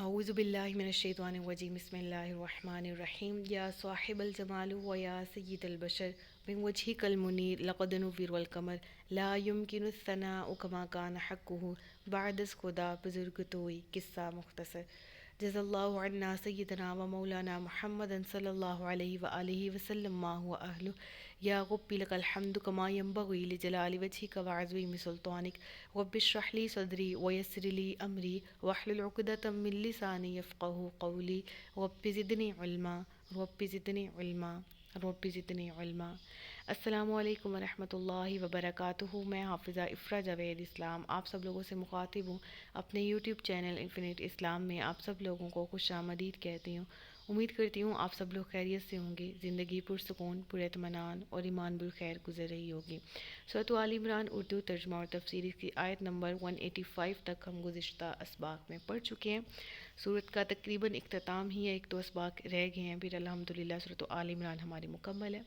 اعوذ باللہ من الشیطان الرجیم بسم اللہ الرحمن الرحیم یا صاحب الجمال و یا سید البشر من وجهک المنیر لقد نور القمر لا يمكن الثناء كما كان حقه بعد از خدا بزرگ توئی قصہ مختصر جزا اللہ عنا سیدنا و مولانا محمد صلی اللہ علیہ وآلہ وسلم ما هو اہلہ یا رب لک الحمد کما ینبغی لجلال وجہک وعظیم سلطانک رب اشرح لی صدری ویسر لی امری واحلل عقدۃ من لسانی یفقہوا قولی رب زدنی علما رب زدنی علما رب زدنی علما۔ السلام علیکم ورحمۃ اللہ وبرکاتہ۔ میں حافظہ افرا جاوید اسلام آپ سب لوگوں سے مخاطب ہوں۔ اپنے یوٹیوب چینل انفینٹ اسلام میں آپ سب لوگوں کو خوش آمدید کہتی ہوں۔ امید کرتی ہوں آپ سب لوگ خیریت سے ہوں گے، زندگی پرسکون، پر اطمینان اور ایمان بالخیر گزر رہی ہوگی۔ سورۃ آل عمران اردو ترجمہ اور تفسیر کی آیت نمبر 185 تک ہم گزشتہ اسباق میں پڑھ چکے ہیں۔ سورت کا تقریباً اختتام ہی ہے، ایک دو اسباق رہ گئے ہیں، پھر الحمدللہ سورۃ آل عمران ہماری مکمل ہے۔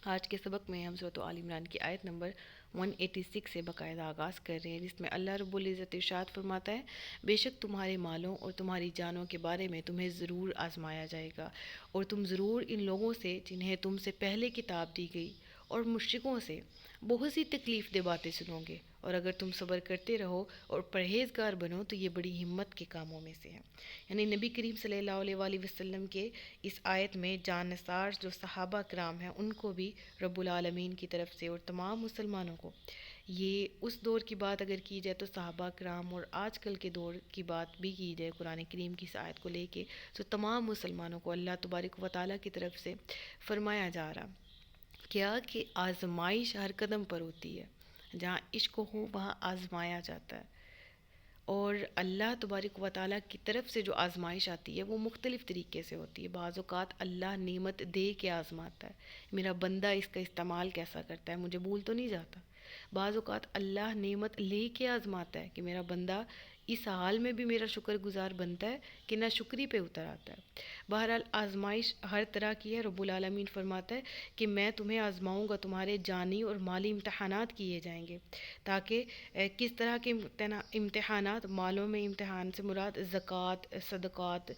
آج کے سبق میں ہم سورۃ آل عمران کی آیت نمبر 186 سے باقاعدہ آغاز کر رہے ہیں، جس میں اللہ رب العزت ارشاد فرماتا ہے، بے شک تمہارے مالوں اور تمہاری جانوں کے بارے میں تمہیں ضرور آزمایا جائے گا، اور تم ضرور ان لوگوں سے جنہیں تم سے پہلے کتاب دی گئی اور مشرکوں سے بہت سی تکلیف دہ باتیں سنو گے، اور اگر تم صبر کرتے رہو اور پرہیزگار بنو تو یہ بڑی ہمت کے کاموں میں سے ہے۔ یعنی نبی کریم صلی اللہ علیہ وآلہ وسلم کے اس آیت میں جان نثار جو صحابہ کرام ہیں ان کو بھی رب العالمین کی طرف سے اور تمام مسلمانوں کو، یہ اس دور کی بات اگر کی جائے تو صحابہ کرام، اور آج کل کے دور کی بات بھی کی جائے قرآن کریم کی اس آیت کو لے کے، تو تمام مسلمانوں کو اللہ تبارک و تعالیٰ کی طرف سے فرمایا جا رہا کیا کہ آزمائش ہر قدم پر ہوتی ہے، جہاں عشق ہو وہاں آزمایا جاتا ہے، اور اللہ تبارک و تعالیٰ کی طرف سے جو آزمائش آتی ہے وہ مختلف طریقے سے ہوتی ہے۔ بعض اوقات اللہ نعمت دے کے آزماتا ہے، میرا بندہ اس کا استعمال کیسا کرتا ہے، مجھے بھول تو نہیں جاتا۔ بعض اوقات اللہ نعمت لے کے آزماتا ہے کہ میرا بندہ اس حال میں بھی میرا شکر گزار بنتا ہے کہ نہ شکری پہ اتر آتا ہے۔ بہرحال آزمائش ہر طرح کی ہے۔ رب العالمین فرماتا ہے کہ میں تمہیں آزماؤں گا، تمہارے جانی اور مالی امتحانات کیے جائیں گے، تاکہ کس طرح کے امتحانات، مالوں میں امتحان سے مراد زکوٰۃ، صدقات،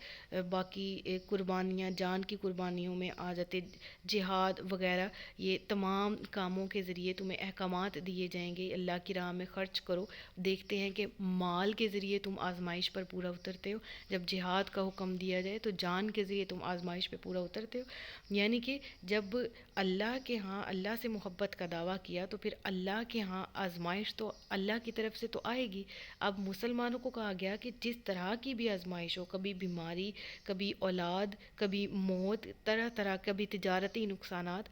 باقی قربانیاں، جان کی قربانیوں میں آ جاتے، جہاد وغیرہ، یہ تمام کاموں کے ذریعے تمہیں احکامات دیے جائیں گے، اللہ کی راہ میں خرچ کرو۔ دیکھتے ہیں کہ مال کے ذریعے تم آزمائش پر پورا اترتے ہو، جب جہاد کا حکم دیا جائے تو جان کے ذریعے تم آزمائش پہ پورا اترتے ہو۔ یعنی کہ جب اللہ کے ہاں اللہ سے محبت کا دعویٰ کیا تو پھر اللہ کے ہاں آزمائش تو اللہ کی طرف سے تو آئے گی۔ اب مسلمانوں کو کہا گیا کہ جس طرح کی بھی آزمائش ہو، کبھی بیماری، کبھی اولاد، کبھی موت، طرح طرح، کبھی تجارتی نقصانات،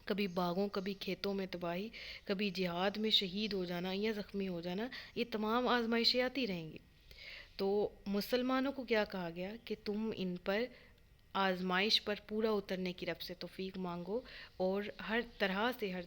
کبھی باغوں کبھی کھیتوں میں تباہی، کبھی جہاد میں شہید ہو جانا یا زخمی ہو جانا، یہ تمام آزمائشیں آتی رہیں گی۔ تو مسلمانوں کو کیا کہا گیا کہ تم ان پر آزمائش پر پورا اترنے کی رب سے توفیق مانگو، اور ہر طرح سے، ہر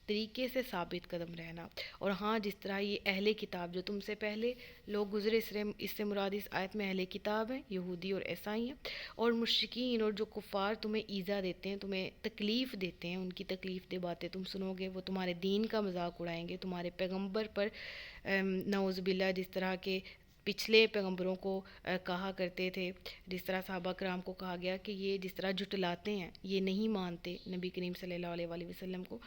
طریقے سے ثابت قدم رہنا۔ اور ہاں، جس طرح یہ اہل کتاب جو تم سے پہلے لوگ گزرے، اس سے مراد اس آیت میں اہل کتاب ہیں، یہودی اور عیسائی ہیں، اور مشرکین اور جو کفار تمہیں ایذا دیتے ہیں، تمہیں تکلیف دیتے ہیں، ان کی تکلیف دہ باتیں تم سنو گے، وہ تمہارے دین کا مذاق اڑائیں گے، تمہارے پیغمبر پر نعوذ باللہ جس طرح کے پچھلے پیغمبروں کو کہا کرتے تھے، جس طرح صحابہ کرام کو کہا گیا کہ یہ جس طرح جھٹلاتے ہیں، یہ نہیں مانتے نبی کریم صلی اللہ علیہ وآلہ وسلم کو،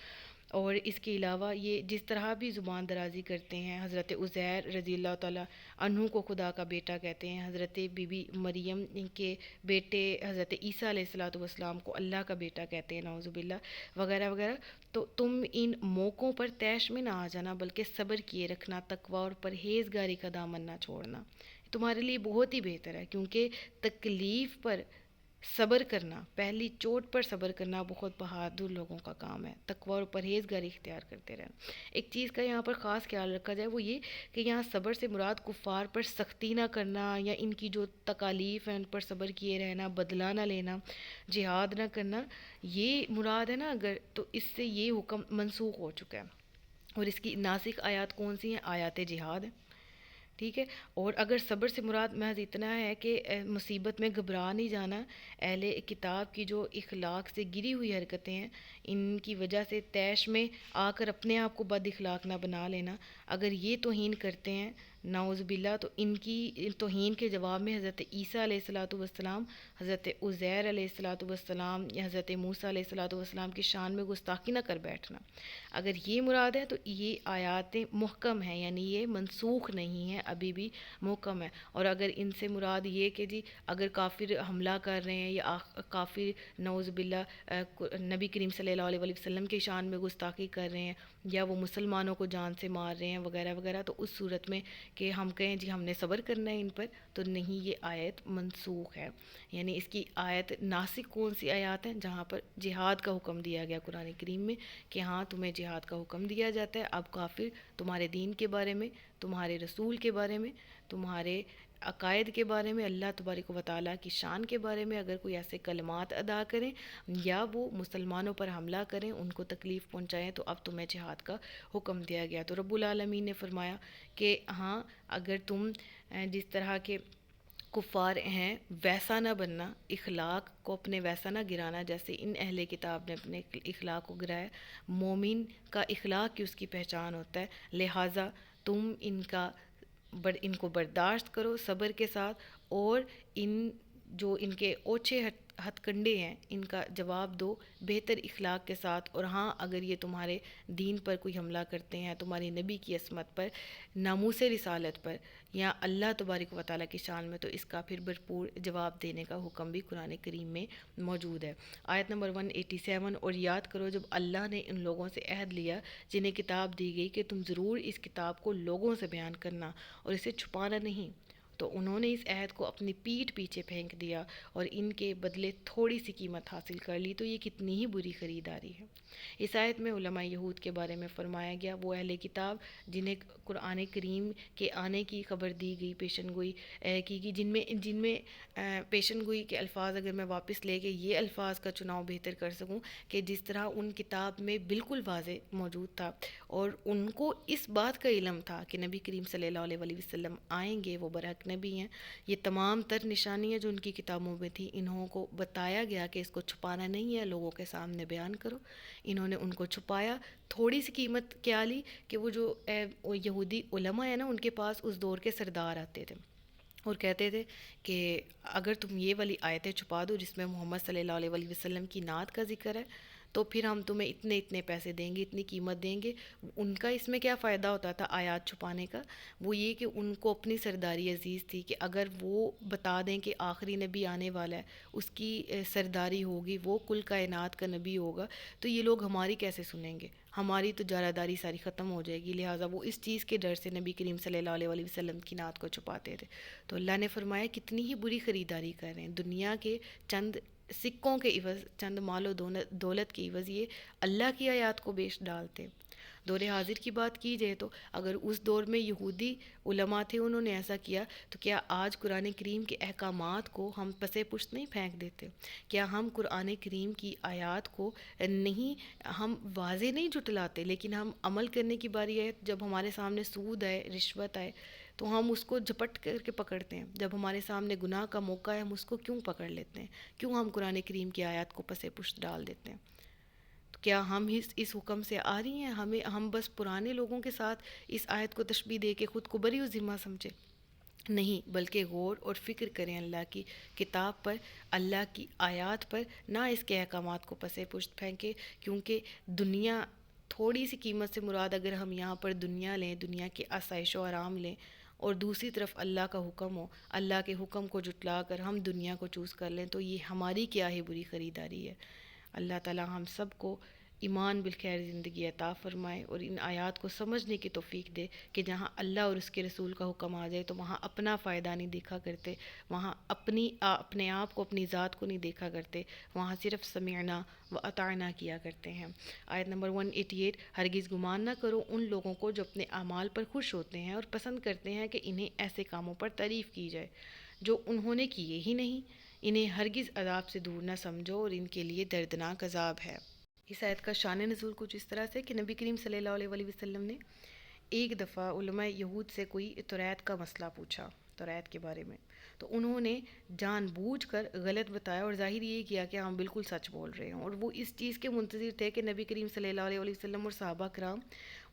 اور اس کے علاوہ یہ جس طرح بھی زبان درازی کرتے ہیں، حضرت عزیر رضی اللہ تعالیٰ عنہ کو خدا کا بیٹا کہتے ہیں، حضرت بی بی مریم کے بیٹے حضرت عیسیٰ علیہ السلام کو اللہ کا بیٹا کہتے ہیں، نعوذ باللہ، وغیرہ وغیرہ۔ تو تم ان موقعوں پر طیش میں نہ آ جانا، بلکہ صبر کیے رکھنا، تقوی اور پرہیزگاری کا دامن نہ چھوڑنا، تمہارے لیے بہت ہی بہتر ہے، کیونکہ تکلیف پر صبر کرنا، پہلی چوٹ پر صبر کرنا بہت بہادر لوگوں کا کام ہے، تقوی اور پرہیزگاری اختیار کرتے رہنا۔ ایک چیز کا یہاں پر خاص خیال رکھا جائے، وہ یہ کہ یہاں صبر سے مراد کفار پر سختی نہ کرنا، یا ان کی جو تکالیف ہیں ان پر صبر کیے رہنا، بدلہ نہ لینا، جہاد نہ کرنا، یہ مراد ہے نا اگر، تو اس سے یہ حکم منسوخ ہو چکا ہے، اور اس کی ناسخ آیات کون سی ہیں؟ آیات جہاد ہیں، ٹھیک ہے۔ اور اگر صبر سے مراد محض اتنا ہے کہ مصیبت میں گھبرا نہیں جانا، اہل کتاب کی جو اخلاق سے گری ہوئی حرکتیں ہیں، ان کی وجہ سے طیش میں آ کر اپنے آپ کو بد اخلاق نہ بنا لینا، اگر یہ توہین کرتے ہیں نعوذ باللہ. تو ان کی توہین کے جواب میں حضرت عیسیٰ علیہ الصلاۃ والسلام، حضرت عزیر علیہ الصلاۃ والسلام یا حضرت موسیٰ علیہ الصلاۃ والسلام کی شان میں گستاخی نہ کر بیٹھنا. اگر یہ مراد ہے تو یہ آیاتیں محکم ہیں، یعنی یہ منسوخ نہیں ہیں، ابھی بھی محکم ہے. اور اگر ان سے مراد یہ کہ جی اگر کافر حملہ کر رہے ہیں یا کافر نعوذ باللہ نبی کریم صلی اللہ علیہ وسلم کی شان میں گستاخی کر رہے ہیں یا وہ مسلمانوں کو جان سے مار رہے ہیں وغیرہ وغیرہ، تو اس صورت میں کہ ہم کہیں جی ہم نے صبر کرنا ہے ان پر، تو نہیں، یہ آیت منسوخ ہے. یعنی اس کی آیت ناسخ کون سی آیات ہیں؟ جہاں پر جہاد کا حکم دیا گیا قرآن کریم میں کہ ہاں تمہیں جہاد کا حکم دیا جاتا ہے. اب کافر تمہارے دین کے بارے میں، تمہارے رسول کے بارے میں، تمہارے عقائد کے بارے میں، اللہ تبارک و تعالیٰ کی شان کے بارے میں اگر کوئی ایسے کلمات ادا کریں یا وہ مسلمانوں پر حملہ کریں، ان کو تکلیف پہنچائیں، تو اب تمہیں جہاد کا حکم دیا گیا. تو رب العالمین نے فرمایا کہ ہاں اگر تم جس طرح کے کفار ہیں ویسا نہ بننا، اخلاق کو اپنے ویسا نہ گرانا جیسے ان اہل کتاب نے اپنے اخلاق کو گرایا. مومن کا اخلاق کی اس کی پہچان ہوتا ہے، لہٰذا تم ان کو برداشت کرو صبر کے ساتھ، اور ان کے اوچھے ہتھ کنڈے ہیں ان کا جواب دو بہتر اخلاق کے ساتھ. اور ہاں اگر یہ تمہارے دین پر کوئی حملہ کرتے ہیں، تمہاری نبی کی عصمت پر، ناموس رسالت پر یا اللہ تبارک و تعالیٰ کی شان میں، تو اس کا پھر بھرپور جواب دینے کا حکم بھی قرآن کریم میں موجود ہے. آیت نمبر 187. اور یاد کرو جب اللہ نے ان لوگوں سے عہد لیا جنہیں کتاب دی گئی کہ تم ضرور اس کتاب کو لوگوں سے بیان کرنا اور اسے چھپانا نہیں، تو انہوں نے اس عہد کو اپنی پیٹھ پیچھے پھینک دیا اور ان کے بدلے تھوڑی سی قیمت حاصل کر لی. تو یہ کتنی ہی بری خریداری ہے. اس آیت میں علماء یہود کے بارے میں فرمایا گیا، وہ اہل کتاب جنہیں قرآن کریم کے آنے کی خبر دی گئی، پیشن گوئی کی گئی، جن میں پیشن گوئی کے الفاظ اگر میں واپس لے کے یہ الفاظ کا چناؤ بہتر کر سکوں کہ جس طرح ان کتاب میں بالکل واضح موجود تھا اور ان کو اس بات کا علم تھا کہ نبی کریم صلی اللہ علیہ وسلم آئیں گے، وہ برحق نبی ہیں، یہ تمام تر نشانیاں جو ان کی کتابوں میں تھیں انہوں کو بتایا گیا کہ اس کو چھپانا نہیں ہے، لوگوں کے سامنے بیان کرو. انہوں نے ان کو چھپایا. تھوڑی سی قیمت کیا لی کہ وہ جو یہودی علماء ہیں نا، ان کے پاس اس دور کے سردار آتے تھے اور کہتے تھے کہ اگر تم یہ والی آیتیں چھپا دو جس میں محمد صلی اللہ علیہ وسلم کی نعت کا ذکر ہے تو پھر ہم تمہیں اتنے پیسے دیں گے، اتنی قیمت دیں گے. ان کا اس میں کیا فائدہ ہوتا تھا آیات چھپانے کا؟ وہ یہ کہ ان کو اپنی سرداری عزیز تھی کہ اگر وہ بتا دیں کہ آخری نبی آنے والا ہے، اس کی سرداری ہوگی، وہ کل کائنات کا نبی ہوگا، تو یہ لوگ ہماری کیسے سنیں گے، ہماری تو جارحداری ساری ختم ہو جائے گی. لہٰذا وہ اس چیز کے ڈر سے نبی کریم صلی اللہ علیہ وسلم کی نعت کو چھپاتے تھے. تو اللہ نے فرمایا کتنی ہی بری خریداری کر رہے ہیں. دنیا کے چند سکوں کے عوض، چند مال و دولت کے عوض یہ اللہ کی آیات کو بیچ ڈالتے. دور حاضر کی بات کی جائے تو اگر اس دور میں یہودی علماء تھے انہوں نے ایسا کیا، تو کیا آج قرآن کریم کے احکامات کو ہم پس پشت نہیں پھینک دیتے؟ کیا ہم قرآن کریم کی آیات کو نہیں، ہم واضح نہیں جھٹلاتے، لیکن ہم عمل کرنے کی باری ہے جب ہمارے سامنے سود آئے، رشوت آئے تو ہم اس کو جھپٹ کر کے پکڑتے ہیں. جب ہمارے سامنے گناہ کا موقع ہے ہم اس کو کیوں پکڑ لیتے ہیں؟ کیوں ہم قرآن کریم کی آیات کو پس پشت ڈال دیتے ہیں؟ کیا ہم اس حکم سے آ رہی ہیں؟ ہم بس پرانے لوگوں کے ساتھ اس آیت کو تشبیہ دے کے خود کو بری و ذمہ سمجھے؟ نہیں، بلکہ غور اور فکر کریں اللہ کی کتاب پر، اللہ کی آیات پر، نہ اس کے احکامات کو پس پشت پھینکے. کیونکہ دنیا، تھوڑی سی قیمت سے مراد اگر ہم یہاں پر دنیا لیں، دنیا کے آسائش و آرام لیں، اور دوسری طرف اللہ کا حکم ہو، اللہ کے حکم کو جٹلا کر ہم دنیا کو چوز کر لیں، تو یہ ہماری کیا ہی بری خریداری ہے. اللہ تعالی ہم سب کو ایمان بالخیر زندگی عطا فرمائے اور ان آیات کو سمجھنے کی توفیق دے کہ جہاں اللہ اور اس کے رسول کا حکم آ جائے تو وہاں اپنا فائدہ نہیں دیکھا کرتے، وہاں اپنے آپ کو، اپنی ذات کو نہیں دیکھا کرتے، وہاں صرف سمعنا و اطعنا کیا کرتے ہیں. آیت نمبر 188. ہرگز گمان نہ کرو ان لوگوں کو جو اپنے اعمال پر خوش ہوتے ہیں اور پسند کرتے ہیں کہ انہیں ایسے کاموں پر تعریف کی جائے جو انہوں نے کیے ہی نہیں. انہیں ہرگز عذاب سے دور نہ سمجھو اور ان کے لیے دردناک عذاب ہے. اس آیت کا شان نزول کچھ اس طرح سے کہ نبی کریم صلی اللہ علیہ وسلم نے ایک دفعہ علماء یہود سے کوئی توریت کا مسئلہ پوچھا، توریت کے بارے میں، تو انہوں نے جان بوجھ کر غلط بتایا اور ظاہر یہ کیا کہ ہم بالکل سچ بول رہے ہیں، اور وہ اس چیز کے منتظر تھے کہ نبی کریم صلی اللہ علیہ وسلم اور صحابہ کرام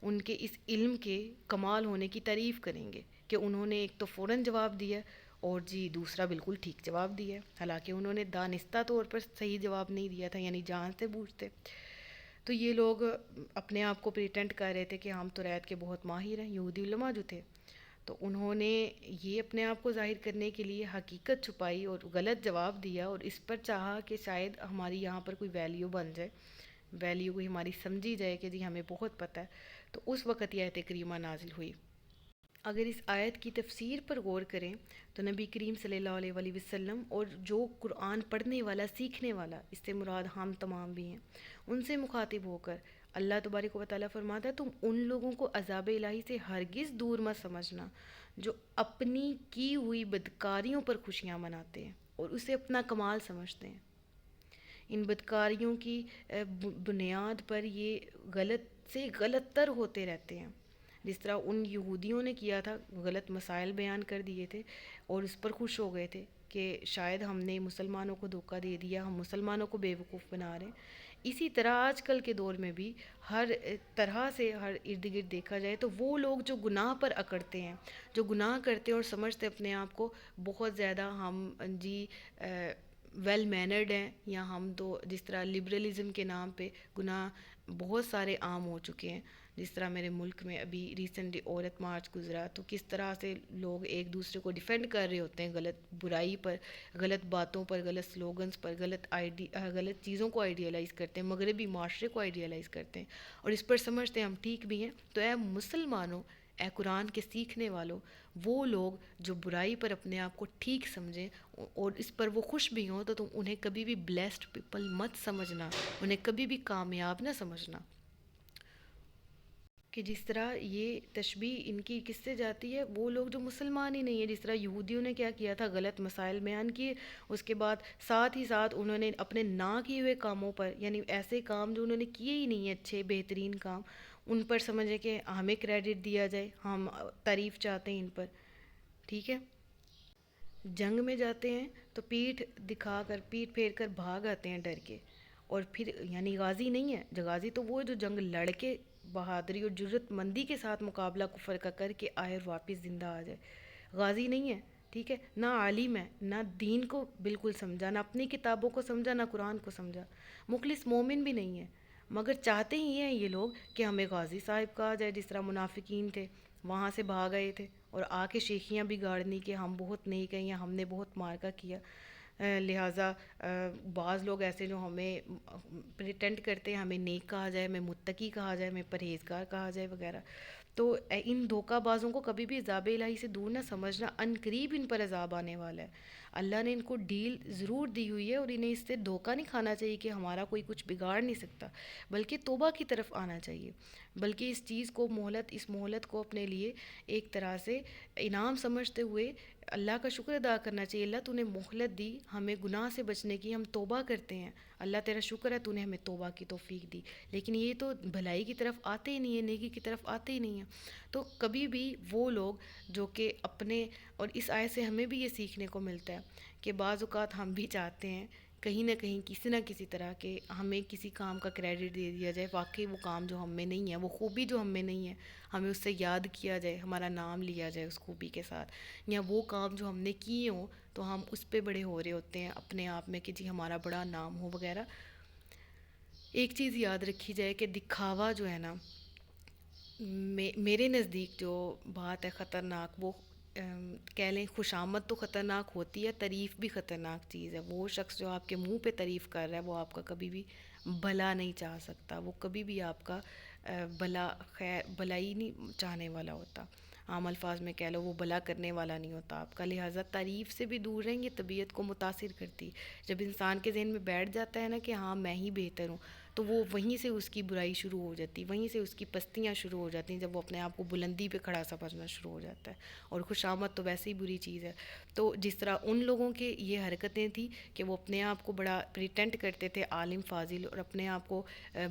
ان کے اس علم کے کمال ہونے کی تعریف کریں گے کہ کہ انہوں نے ایک تو فوراً جواب دیا اور جی دوسرا بالکل ٹھیک جواب دیا ہے، حالانکہ انہوں نے دانستہ طور پر صحیح جواب نہیں دیا تھا، یعنی جانتے بوجھتے۔ تو یہ لوگ اپنے آپ کو پریٹینڈ کر رہے تھے کہ ہم توریت کے بہت ماہر ہیں، یہودی علماء جو تھے، تو انہوں نے یہ اپنے آپ کو ظاہر کرنے کے لیے حقیقت چھپائی اور غلط جواب دیا، اور اس پر چاہا کہ شاید ہماری یہاں پر کوئی ویلیو بن جائے، ویلیو کوئی ہماری سمجھی جائے کہ جی ہمیں بہت پتہ ہے۔ تو اس وقت یہ آیت کریمہ نازل ہوئی۔ اگر اس آیت کی تفسیر پر غور کریں تو نبی کریم صلی اللہ علیہ وآلہ وسلم اور جو قرآن پڑھنے والا سیکھنے والا، اس سے مراد ہم تمام بھی ہیں، ان سے مخاطب ہو کر اللہ تبارک و تعالیٰ فرماتا ہے تم ان لوگوں کو عذاب الہی سے ہرگز دور مت سمجھنا جو اپنی کی ہوئی بدکاریوں پر خوشیاں مناتے ہیں اور اسے اپنا کمال سمجھتے ہیں۔ ان بدکاریوں کی بنیاد پر یہ غلط سے غلط تر ہوتے رہتے ہیں، جس طرح ان یہودیوں نے کیا تھا، غلط مسائل بیان کر دیے تھے اور اس پر خوش ہو گئے تھے کہ شاید ہم نے مسلمانوں کو دھوکہ دے دیا، ہم مسلمانوں کو بیوقوف بنا رہے ہیں۔ اسی طرح آج کل کے دور میں بھی ہر طرح سے ہر ارد گرد دیکھا جائے تو وہ لوگ جو گناہ پر اکڑتے ہیں، جو گناہ کرتے ہیں اور سمجھتے اپنے آپ کو بہت زیادہ ہم جی ویل مینرڈ ہیں، یا ہم تو جس طرح لبرلزم کے نام پہ گناہ بہت سارے عام ہو چکے ہیں، جس طرح میرے ملک میں ابھی ریسنٹلی عورت مارچ گزرا، تو کس طرح سے لوگ ایک دوسرے کو ڈیفینڈ کر رہے ہوتے ہیں غلط برائی پر، غلط باتوں پر، غلط سلوگنز پر، غلط چیزوں کو آئیڈیالائز کرتے ہیں، مغربی معاشرے کو آئیڈیالائز کرتے ہیں اور اس پر سمجھتے ہیں ہم ٹھیک بھی ہیں۔ تو اے مسلمانوں، اے قرآن کے سیکھنے والوں، وہ لوگ جو برائی پر اپنے آپ کو ٹھیک سمجھیں اور اس پر وہ خوش بھی ہوں، تو تم انہیں کبھی بھی بلیسڈ پیپل مت سمجھنا، انہیں کبھی بھی کامیاب نہ سمجھنا۔ کہ جس طرح یہ تشبیہ ان کی کس سے جاتی ہے، وہ لوگ جو مسلمان ہی نہیں ہیں، جس طرح یہودیوں نے کیا کیا تھا، غلط مسائل بیان کیے، اس کے بعد ساتھ ہی ساتھ انہوں نے اپنے نہ کیے ہوئے کاموں پر، یعنی ایسے کام جو انہوں نے کیے ہی نہیں ہیں اچھے بہترین کام، ان پر سمجھے کہ ہمیں کریڈٹ دیا جائے، ہم تعریف چاہتے ہیں ان پر، ٹھیک ہے۔ جنگ میں جاتے ہیں تو پیٹھ دکھا کر، پیٹھ پھیر کر بھاگ آتے ہیں ڈر کے، اور پھر یعنی غازی نہیں ہے، جو غازی تو وہ جو جنگ لڑ کے بہادری اور جرت مندی کے ساتھ مقابلہ کفر کا کر کے آئے اور واپس زندہ آ جائے، غازی نہیں ہے، ٹھیک ہے۔ نہ عالم ہے، نہ دین کو بالکل سمجھا، نہ اپنی کتابوں کو سمجھا، نہ قرآن کو سمجھا، مخلص مومن بھی نہیں ہے، مگر چاہتے ہی ہیں یہ لوگ کہ ہمیں غازی صاحب کہا جائے، جس طرح منافقین تھے، وہاں سے بھاگ آئے تھے اور آ کے شیخیاں بگاڑنی کہ ہم بہت نیک ہیں یا ہم نے بہت مارکا کیا، لہٰذا بعض لوگ ایسے جو ہمیں پریٹینڈ کرتے ہیں ہمیں نیک کہا جائے، ہمیں متقی کہا جائے، ہمیں پرہیزگار کہا جائے وغیرہ، تو ان دھوکہ بازوں کو کبھی بھی عذاب الہی سے دور نہ سمجھنا، ان قریب ان پر عذاب آنے والا ہے۔ اللہ نے ان کو ڈیل ضرور دی ہوئی ہے اور انہیں اس سے دھوکہ نہیں کھانا چاہیے کہ ہمارا کوئی کچھ بگاڑ نہیں سکتا، بلکہ توبہ کی طرف آنا چاہیے، بلکہ اس چیز کو اس مہلت کو اپنے لیے ایک طرح سے انعام سمجھتے ہوئے اللہ کا شکر ادا کرنا چاہیے۔ اللہ تو نے مہلت دی ہمیں گناہ سے بچنے کی، ہم توبہ کرتے ہیں، اللہ تیرا شکر ہے تو نے ہمیں توبہ کی توفیق دی، لیکن یہ تو بھلائی کی طرف آتے ہی نہیں ہیں، نیکی کی طرف آتے ہی نہیں ہیں۔ تو کبھی بھی وہ لوگ جو کہ اپنے، اور اس آیت سے ہمیں بھی یہ سیکھنے کو ملتا ہے کہ بعض اوقات ہم بھی چاہتے ہیں کہیں نہ کہیں کسی نہ کسی طرح کہ ہمیں کسی کام کا کریڈٹ دے دیا جائے، واقعی وہ کام جو ہم میں نہیں ہے، وہ خوبی جو ہم میں نہیں ہے، ہمیں اس سے یاد کیا جائے، ہمارا نام لیا جائے اس خوبی کے ساتھ، یا وہ کام جو ہم نے کیے ہوں تو ہم اس پہ بڑے ہو رہے ہوتے ہیں اپنے آپ میں کہ جی ہمارا بڑا نام ہو وغیرہ۔ ایک چیز یاد رکھی جائے کہ دکھاوا جو ہے نا، میرے نزدیک جو بات ہے خطرناک، وہ کہہ لیں خوشامد تو خطرناک ہوتی ہے، تعریف بھی خطرناک چیز ہے۔ وہ شخص جو آپ کے منہ پہ تعریف کر رہا ہے وہ آپ کا کبھی بھی بھلا نہیں چاہ سکتا، وہ کبھی بھی آپ کا بھلائی نہیں چاہنے والا ہوتا، عام الفاظ میں کہہ لو وہ بھلا کرنے والا نہیں ہوتا آپ کا، لہٰذا تعریف سے بھی دور رہیں گے، طبیعت کو متاثر کرتی۔ جب انسان کے ذہن میں بیٹھ جاتا ہے نا کہ ہاں میں ہی بہتر ہوں، تو وہ وہیں سے اس کی برائی شروع ہو جاتی، وہیں سے اس کی پستیاں شروع ہو جاتی ہیں، جب وہ اپنے آپ کو بلندی پہ کھڑا سمجھنا شروع ہو جاتا ہے، اور خوشامد تو ویسے ہی بری چیز ہے۔ تو جس طرح ان لوگوں کے یہ حرکتیں تھیں کہ وہ اپنے آپ کو بڑا پریٹینڈ کرتے تھے عالم فاضل، اور اپنے آپ کو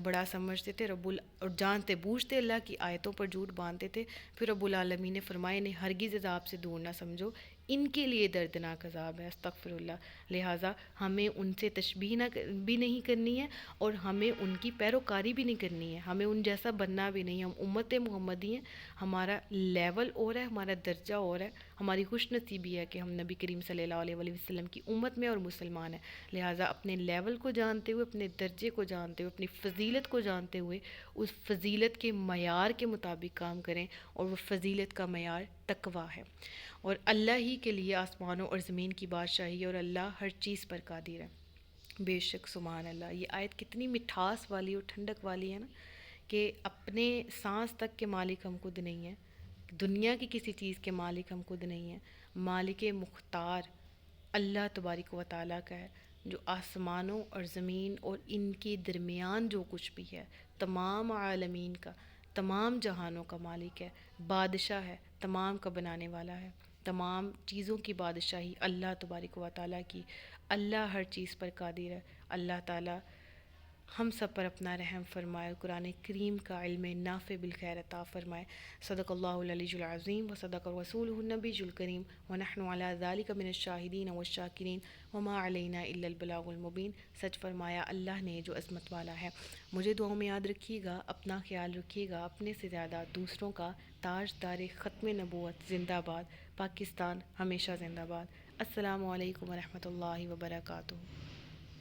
بڑا سمجھتے تھے، اور جانتے بوجھتے اللہ کی آیتوں پر جھوٹ باندھتے تھے، پھر رب العالمین نے فرمایا انہیں ہرگز عذاب سے دور نہ سمجھو، ان کے لیے دردناک عذاب ہے، استغفر اللہ۔ لہٰذا ہمیں ان سے تشبیہ بھی نہیں کرنی ہے اور ہمیں ان کی پیروکاری بھی نہیں کرنی ہے، ہمیں ان جیسا بننا بھی نہیں ہے، ہم امت محمدی ہیں، ہمارا لیول اور ہے، ہمارا درجہ اور ہے، ہماری خوش نصیبی ہے کہ ہم نبی کریم صلی اللہ علیہ وآلہ وسلم کی امت میں اور مسلمان ہیں۔ لہٰذا اپنے لیول کو جانتے ہوئے، اپنے درجے کو جانتے ہوئے، اپنی فضیلت کو جانتے ہوئے اس فضیلت کے معیار کے مطابق کام کریں، اور وہ فضیلت کا معیار تقویٰ ہے۔ اور اللہ ہی کے لیے آسمانوں اور زمین کی بادشاہی ہے، اور اللہ ہر چیز پر قادر ہے۔ بے شک سبحان اللہ، یہ آیت کتنی مٹھاس والی اور ٹھنڈک والی ہے نا، کہ اپنے سانس تک کے مالک ہم خود نہیں ہیں، دنیا کی کسی چیز کے مالک ہم خود نہیں ہیں، مالک مختار اللہ تبارک و تعالیٰ کا ہے، جو آسمانوں اور زمین اور ان کے درمیان جو کچھ بھی ہے تمام عالمین کا، تمام جہانوں کا مالک ہے، بادشاہ ہے، تمام کا بنانے والا ہے، تمام چیزوں کی بادشاہی اللہ تبارک و تعالیٰ کی، اللہ ہر چیز پر قادر ہے۔ اللہ تعالیٰ ہم سب پر اپنا رحم فرمائے، قرآن کریم کا علم نافع بالخیر عطا فرمائے۔ صدق اللہ العلی العظیم و صدق رسولہ النبی الکریم ونحن علی ذلک من الشاہدین والشاکرین وما علینا الا البلاغ المبین۔ سچ فرمایا اللہ نے جو عظمت والا ہے۔ مجھے دعاؤں میں یاد رکھیے گا، اپنا خیال رکھیے گا، اپنے سے زیادہ دوسروں کا۔ تاج دار ختم نبوت زندہ باد، پاکستان ہمیشہ زندہ باد۔ السلام علیکم ورحمۃ اللہ وبرکاتہ۔